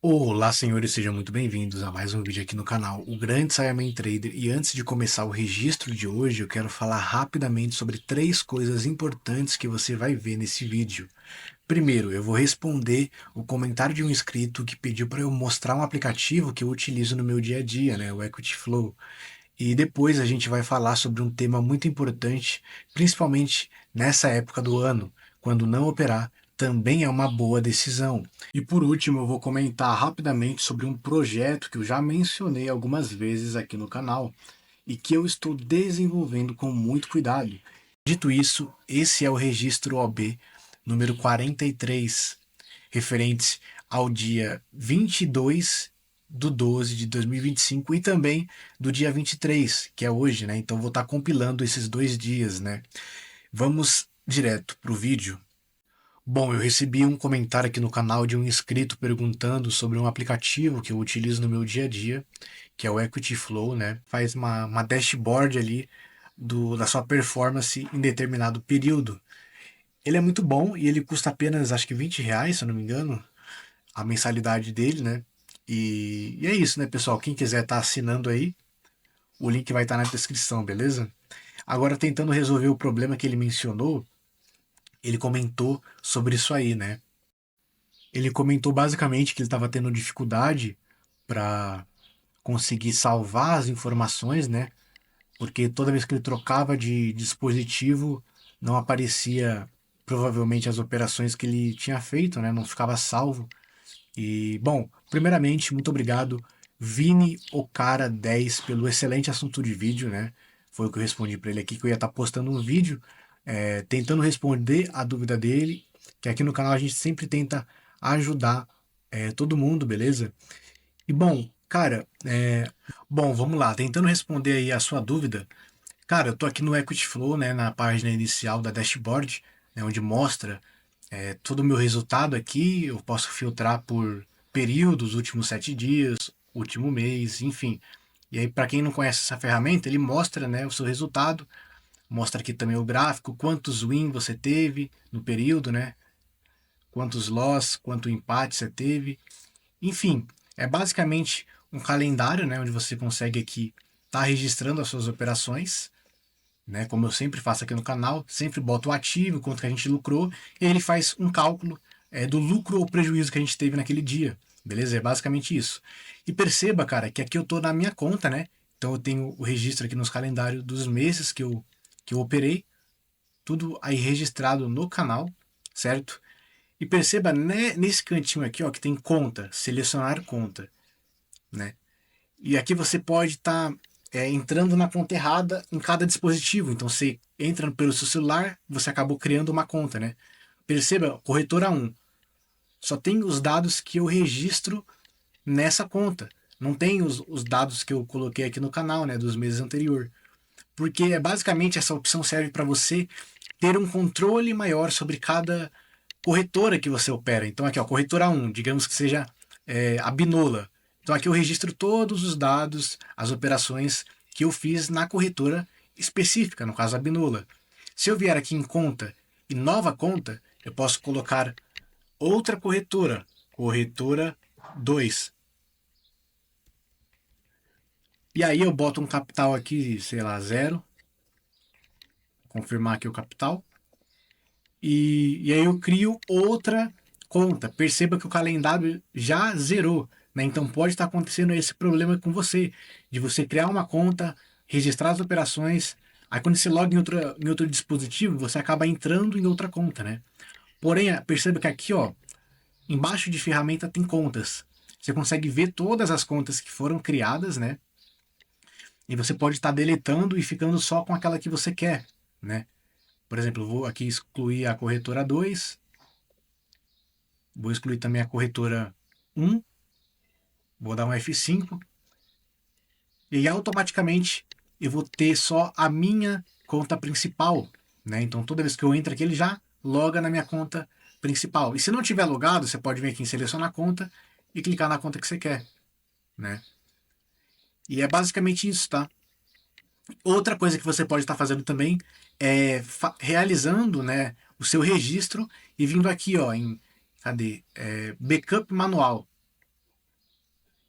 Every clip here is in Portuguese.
Olá, senhores, sejam muito bem-vindos a mais um vídeo aqui no canal, o Grande Saiyaman Trader. E antes de começar o registro de hoje, eu quero falar rapidamente sobre três coisas importantes que você vai ver nesse vídeo. Primeiro, eu vou responder o comentário de um inscrito que pediu para eu mostrar um aplicativo que eu utilizo no meu dia a dia, né, o Equity Flow. E depois a gente vai falar sobre um tema muito importante, principalmente nessa época do ano, quando não operar também é uma boa decisão. E por último, eu vou comentar rapidamente sobre um projeto que eu já mencionei algumas vezes aqui no canal e que eu estou desenvolvendo com muito cuidado. Dito isso, esse é o registro OB número 43, referente ao dia 22/12/2025 e também do dia 23, que é hoje, né? Então vou estar compilando esses dois dias, né? Vamos direto para o vídeo. Bom, eu recebi um comentário aqui no canal de um inscrito perguntando sobre um aplicativo que eu utilizo no meu dia a dia, que é o Equity Flow, né? Faz uma dashboard ali da sua performance em determinado período. Ele é muito bom e ele custa apenas, acho que R$ 20, se eu não me engano, a mensalidade dele, né? E é isso, né, pessoal? Quem quiser estar assinando aí, o link vai estar na descrição, beleza? Agora, tentando resolver o problema que ele mencionou, ele comentou sobre isso aí, né? Ele comentou basicamente que ele estava tendo dificuldade para conseguir salvar as informações, né? Porque toda vez que ele trocava de dispositivo, não aparecia provavelmente as operações que ele tinha feito, né? Não ficava salvo. E, bom, primeiramente, muito obrigado, Vini Okara 10, pelo excelente assunto de vídeo, né? Foi o que eu respondi para ele aqui, que eu ia estar postando um vídeo tentando responder a dúvida dele, que aqui no canal a gente sempre tenta ajudar todo mundo, beleza? E bom, cara, bom, vamos lá, tentando responder aí a sua dúvida. Cara, eu tô aqui no Equity Flow, né, na página inicial da dashboard, né, onde mostra todo o meu resultado aqui. Eu posso filtrar por períodos, últimos 7 dias, último mês, enfim. E aí, para quem não conhece essa ferramenta, ele mostra, né, o seu resultado, mostra aqui também o gráfico, quantos win você teve no período, né, quantos loss, quanto empate você teve. Enfim, é basicamente um calendário, né, onde você consegue aqui estar registrando as suas operações, né? Como eu sempre faço aqui no canal, sempre boto o ativo, quanto que a gente lucrou, e ele faz um cálculo do lucro ou prejuízo que a gente teve naquele dia. Beleza? É basicamente isso. E perceba, cara, que aqui eu tô na minha conta, né? Então eu tenho o registro aqui nos calendários dos meses que eu operei, tudo aí registrado no canal, certo? E perceba, né, nesse cantinho aqui, ó, que tem conta, selecionar conta, né? E aqui você pode estar entrando na conta errada em cada dispositivo. Então você entra pelo seu celular, você acabou criando uma conta, né? Perceba, corretora 1, só tem os dados que eu registro nessa conta. Não tem os dados que eu coloquei aqui no canal, né, dos meses anteriores. Porque basicamente essa opção serve para você ter um controle maior sobre cada corretora que você opera. Então aqui, ó, corretora 1, digamos que seja a Binola. Então aqui eu registro todos os dados, as operações que eu fiz na corretora específica, no caso a Binola. Se eu vier aqui em conta e nova conta, eu posso colocar outra corretora, corretora 2. E aí eu boto um capital aqui, sei lá, zero, confirmar aqui o capital. E aí eu crio outra conta. Perceba que o calendário já zerou, né? Então pode estar acontecendo esse problema com você, de você criar uma conta, registrar as operações, aí quando você loga em outro dispositivo, você acaba entrando em outra conta, né? Porém, perceba que aqui, ó, embaixo de ferramenta tem contas. Você consegue ver todas as contas que foram criadas, né? E você pode estar deletando e ficando só com aquela que você quer, né? Por exemplo, eu vou aqui excluir a corretora 2. Vou excluir também a corretora 1, vou dar um F5 e automaticamente eu vou ter só a minha conta principal, né? Então toda vez que eu entro aqui ele já loga na minha conta principal. E se não tiver logado, você pode vir aqui em selecionar a conta e clicar na conta que você quer, né? E é basicamente isso, tá? Outra coisa que você pode estar fazendo também é realizando, né, o seu registro e vindo aqui, ó, em cadê? Backup manual.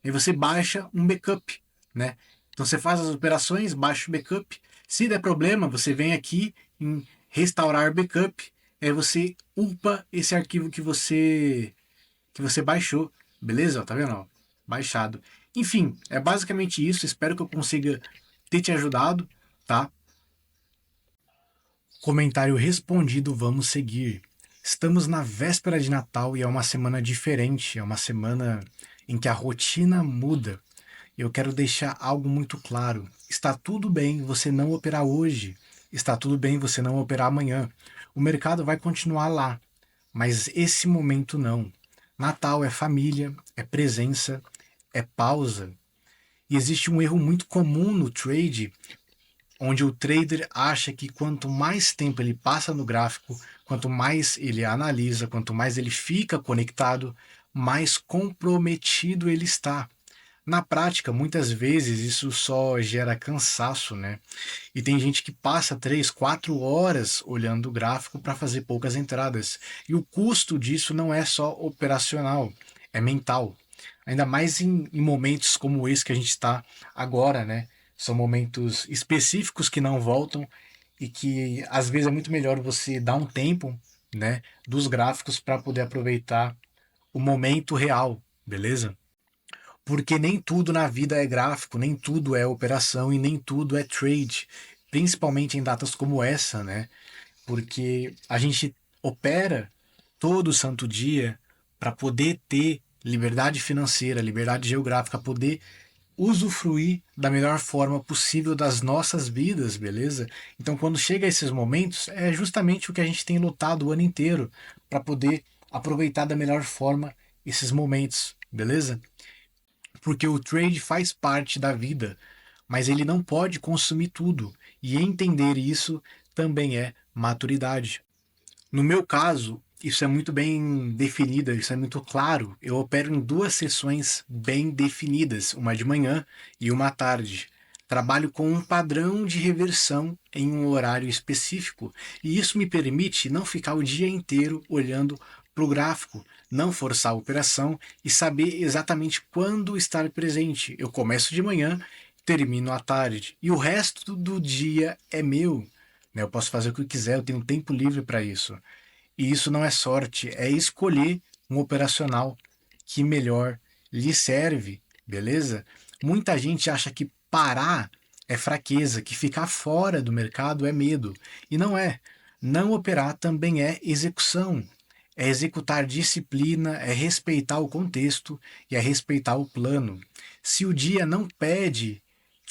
Aí você baixa um backup, né? Então você faz as operações, baixa o backup. Se der problema, você vem aqui em restaurar backup, aí você upa esse arquivo que você baixou, beleza? Ó, tá vendo? Ó, baixado. Enfim, é basicamente isso. Espero que eu consiga ter te ajudado, tá? Comentário respondido, vamos seguir. Estamos na véspera de Natal e é uma semana diferente, é uma semana em que a rotina muda. Eu quero deixar algo muito claro. Está tudo bem você não operar hoje. Está tudo bem você não operar amanhã. O mercado vai continuar lá, mas esse momento não. Natal é família, é presença, é pausa. E existe um erro muito comum no trade, onde o trader acha que quanto mais tempo ele passa no gráfico, quanto mais ele analisa, quanto mais ele fica conectado, mais comprometido ele está. Na prática, muitas vezes isso só gera cansaço, né? E tem gente que passa 3, 4 horas olhando o gráfico para fazer poucas entradas. E o custo disso não é só operacional, é mental. Ainda mais em momentos como esse que a gente está agora, né? São momentos específicos que não voltam e que às vezes é muito melhor você dar um tempo, né, dos gráficos para poder aproveitar o momento real, beleza? Porque nem tudo na vida é gráfico, nem tudo é operação e nem tudo é trade, principalmente em datas como essa, né? Porque a gente opera todo santo dia para poder ter liberdade financeira, liberdade geográfica, poder usufruir da melhor forma possível das nossas vidas, beleza? Então, quando chega a esses momentos, é justamente o que a gente tem lutado o ano inteiro para poder aproveitar da melhor forma esses momentos, beleza? Porque o trade faz parte da vida, mas ele não pode consumir tudo, e entender isso também é maturidade. No meu caso, isso é muito bem definido, isso é muito claro. Eu opero em duas sessões bem definidas, uma de manhã e uma à tarde. Trabalho com um padrão de reversão em um horário específico, e isso me permite não ficar o dia inteiro olhando para o gráfico, não forçar a operação e saber exatamente quando estar presente. Eu começo de manhã, termino à tarde, e o resto do dia é meu, né? Eu posso fazer o que eu quiser, eu tenho tempo livre para isso. E isso não é sorte, é escolher um operacional que melhor lhe serve, beleza? Muita gente acha que parar é fraqueza, que ficar fora do mercado é medo. E não é. Não operar também é execução. É executar disciplina, é respeitar o contexto e é respeitar o plano. Se o dia não pede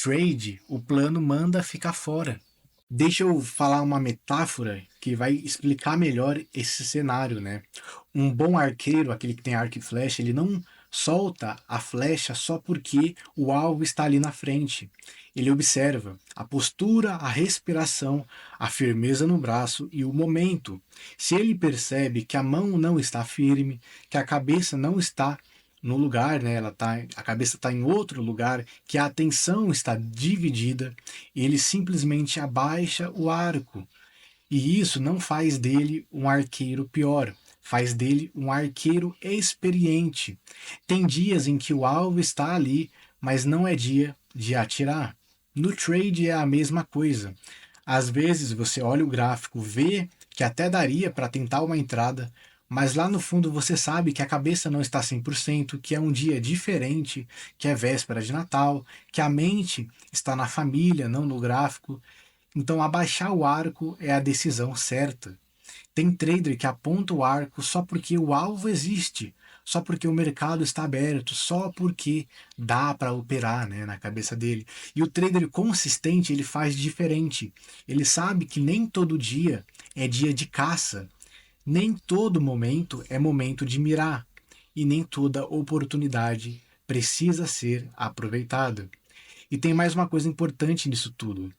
trade, o plano manda ficar fora. Deixa eu falar uma metáfora que vai explicar melhor esse cenário, né? Um bom arqueiro, aquele que tem arco e flecha, ele não solta a flecha só porque o alvo está ali na frente. Ele observa a postura, a respiração, a firmeza no braço e o momento. Se ele percebe que a mão não está firme, que a cabeça não está no lugar, né? A cabeça está em outro lugar, que a atenção está dividida, ele simplesmente abaixa o arco. E isso não faz dele um arqueiro pior, faz dele um arqueiro experiente. Tem dias em que o alvo está ali, mas não é dia de atirar. No trade é a mesma coisa. Às vezes você olha o gráfico, vê que até daria para tentar uma entrada, mas lá no fundo você sabe que a cabeça não está 100%, que é um dia diferente, que é véspera de Natal, que a mente está na família, não no gráfico. Então abaixar o arco é a decisão certa. Tem trader que aponta o arco só porque o alvo existe, só porque o mercado está aberto, só porque dá para operar, né, na cabeça dele. E o trader consistente, ele faz diferente. Ele sabe que nem todo dia é dia de caça, nem todo momento é momento de mirar, e nem toda oportunidade precisa ser aproveitada. E tem mais uma coisa importante nisso tudo.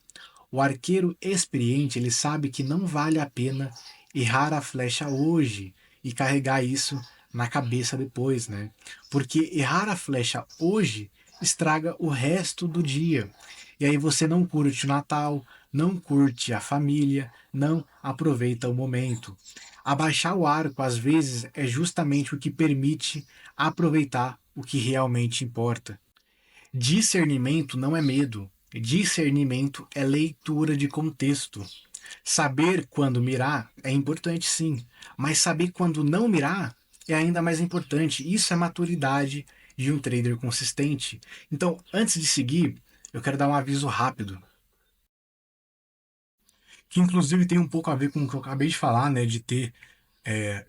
O arqueiro experiente, ele sabe que não vale a pena errar a flecha hoje e carregar isso na cabeça depois, né? Porque errar a flecha hoje estraga o resto do dia. E aí você não curte o Natal, não curte a família, não aproveita o momento. Abaixar o arco, às vezes, é justamente o que permite aproveitar o que realmente importa. Discernimento não é medo. Discernimento é leitura de contexto. Saber quando mirar é importante sim, mas saber quando não mirar é ainda mais importante. Isso é maturidade de um trader consistente. Então, antes de seguir, eu quero dar um aviso rápido, que inclusive tem um pouco a ver com o que eu acabei de falar, né, de ter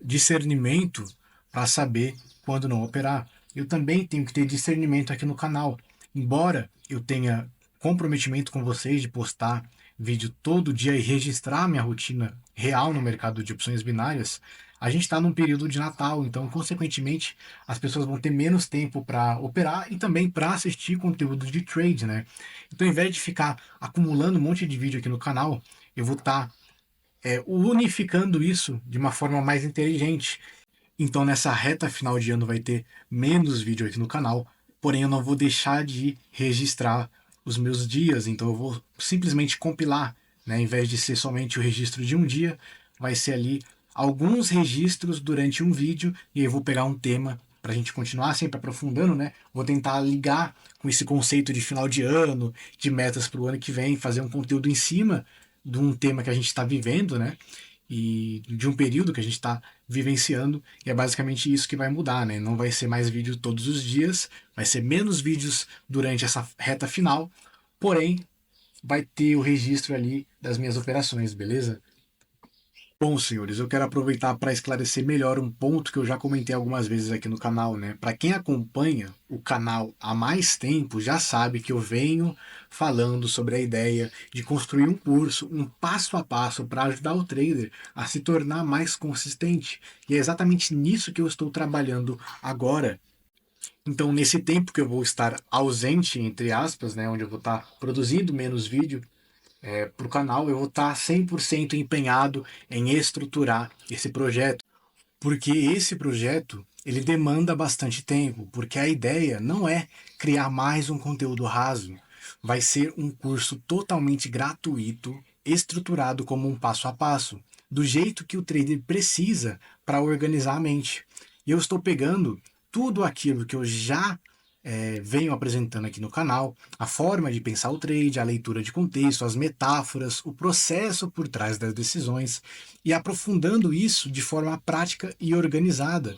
discernimento para saber quando não operar. Eu também tenho que ter discernimento aqui no canal. Embora eu tenha comprometimento com vocês de postar vídeo todo dia e registrar minha rotina real no mercado de opções binárias, a gente está num período de Natal, então, consequentemente, as pessoas vão ter menos tempo para operar e também para assistir conteúdo de trade, né? Então, ao invés de ficar acumulando um monte de vídeo aqui no canal, eu vou estar unificando isso de uma forma mais inteligente. Então, nessa reta final de ano vai ter menos vídeo aqui no canal, porém eu não vou deixar de registrar os meus dias, então eu vou simplesmente compilar, né? Ao invés de ser somente o registro de um dia, vai ser ali alguns registros durante um vídeo e eu vou pegar um tema para a gente continuar sempre aprofundando, né? Vou tentar ligar com esse conceito de final de ano, de metas para o ano que vem, fazer um conteúdo em cima de um tema que a gente está vivendo, né? E de um período que a gente está vivenciando, e é basicamente isso que vai mudar, né? Não vai ser mais vídeo todos os dias, vai ser menos vídeos durante essa reta final, porém vai ter o registro ali das minhas operações, beleza? Bom, senhores, eu quero aproveitar para esclarecer melhor um ponto que eu já comentei algumas vezes aqui no canal, né? Para quem acompanha o canal há mais tempo, já sabe que eu venho falando sobre a ideia de construir um curso, um passo a passo para ajudar o trader a se tornar mais consistente. E é exatamente nisso que eu estou trabalhando agora. Então, nesse tempo que eu vou estar ausente, entre aspas, né, onde eu vou estar produzindo menos vídeo, para o canal, eu vou estar 100% empenhado em estruturar esse projeto, porque esse projeto ele demanda bastante tempo, porque a ideia não é criar mais um conteúdo raso, vai ser um curso totalmente gratuito, estruturado como um passo a passo, do jeito que o trader precisa para organizar a mente. E eu estou pegando tudo aquilo que eu já venho apresentando aqui no canal, a forma de pensar o trade, a leitura de contexto, as metáforas, o processo por trás das decisões e aprofundando isso de forma prática e organizada.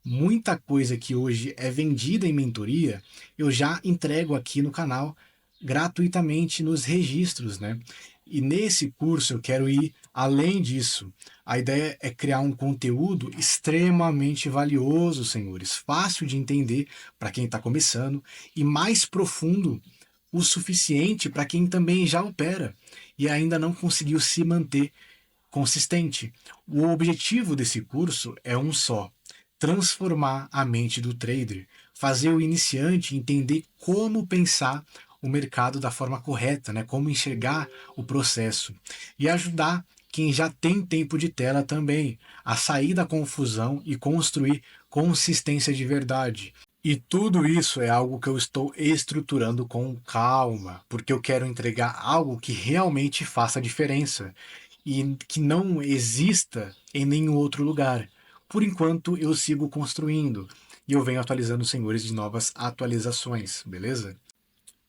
Muita coisa que hoje é vendida em mentoria, eu já entrego aqui no canal gratuitamente nos registros, né? E nesse curso eu quero ir além disso. A ideia é criar um conteúdo extremamente valioso, senhores, fácil de entender para quem está começando e mais profundo o suficiente para quem também já opera e ainda não conseguiu se manter consistente. O objetivo desse curso é um só: transformar a mente do trader, fazer o iniciante entender como pensar o mercado da forma correta, né? Como enxergar o processo e ajudar quem já tem tempo de tela também a sair da confusão e construir consistência de verdade. E tudo isso é algo que eu estou estruturando com calma, porque eu quero entregar algo que realmente faça diferença e que não exista em nenhum outro lugar. Por enquanto, eu sigo construindo e eu venho atualizando os senhores de novas atualizações, beleza?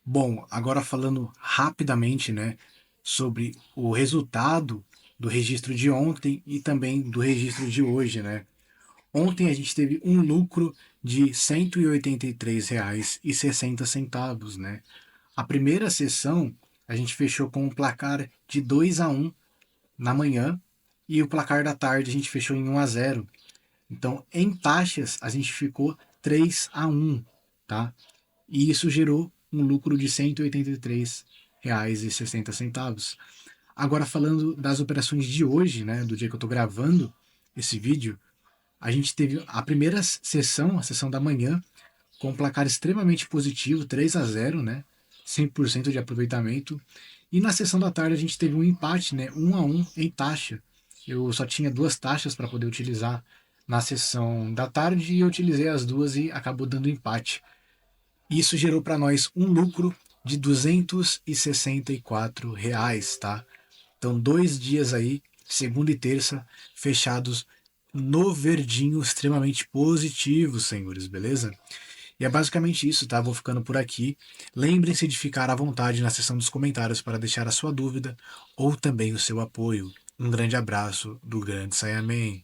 Bom, agora falando rapidamente, né, sobre o resultado do registro de ontem e também do registro de hoje, né? Ontem a gente teve um lucro de R$ 183,60, né? A primeira sessão a gente fechou com um placar de 2-1 na manhã e o placar da tarde a gente fechou em 1-0. Então, em taxas, a gente ficou 3-1, tá? E isso gerou um lucro de R$ 183,60. Agora, falando das operações de hoje, né, do dia que eu estou gravando esse vídeo, a gente teve a primeira sessão, a sessão da manhã, com um placar extremamente positivo, 3-0, né? 100% de aproveitamento. E na sessão da tarde a gente teve um empate, né? 1-1 em taxa. Eu só tinha duas taxas para poder utilizar na sessão da tarde e eu utilizei as duas e acabou dando empate. Isso gerou para nós um lucro de R$ 264, tá? Então, 2 dias aí, segunda e terça, fechados no verdinho extremamente positivo, senhores, beleza? E é basicamente isso, tá? Vou ficando por aqui. Lembrem-se de ficar à vontade na seção dos comentários para deixar a sua dúvida ou também o seu apoio. Um grande abraço do Grande Saiyaman.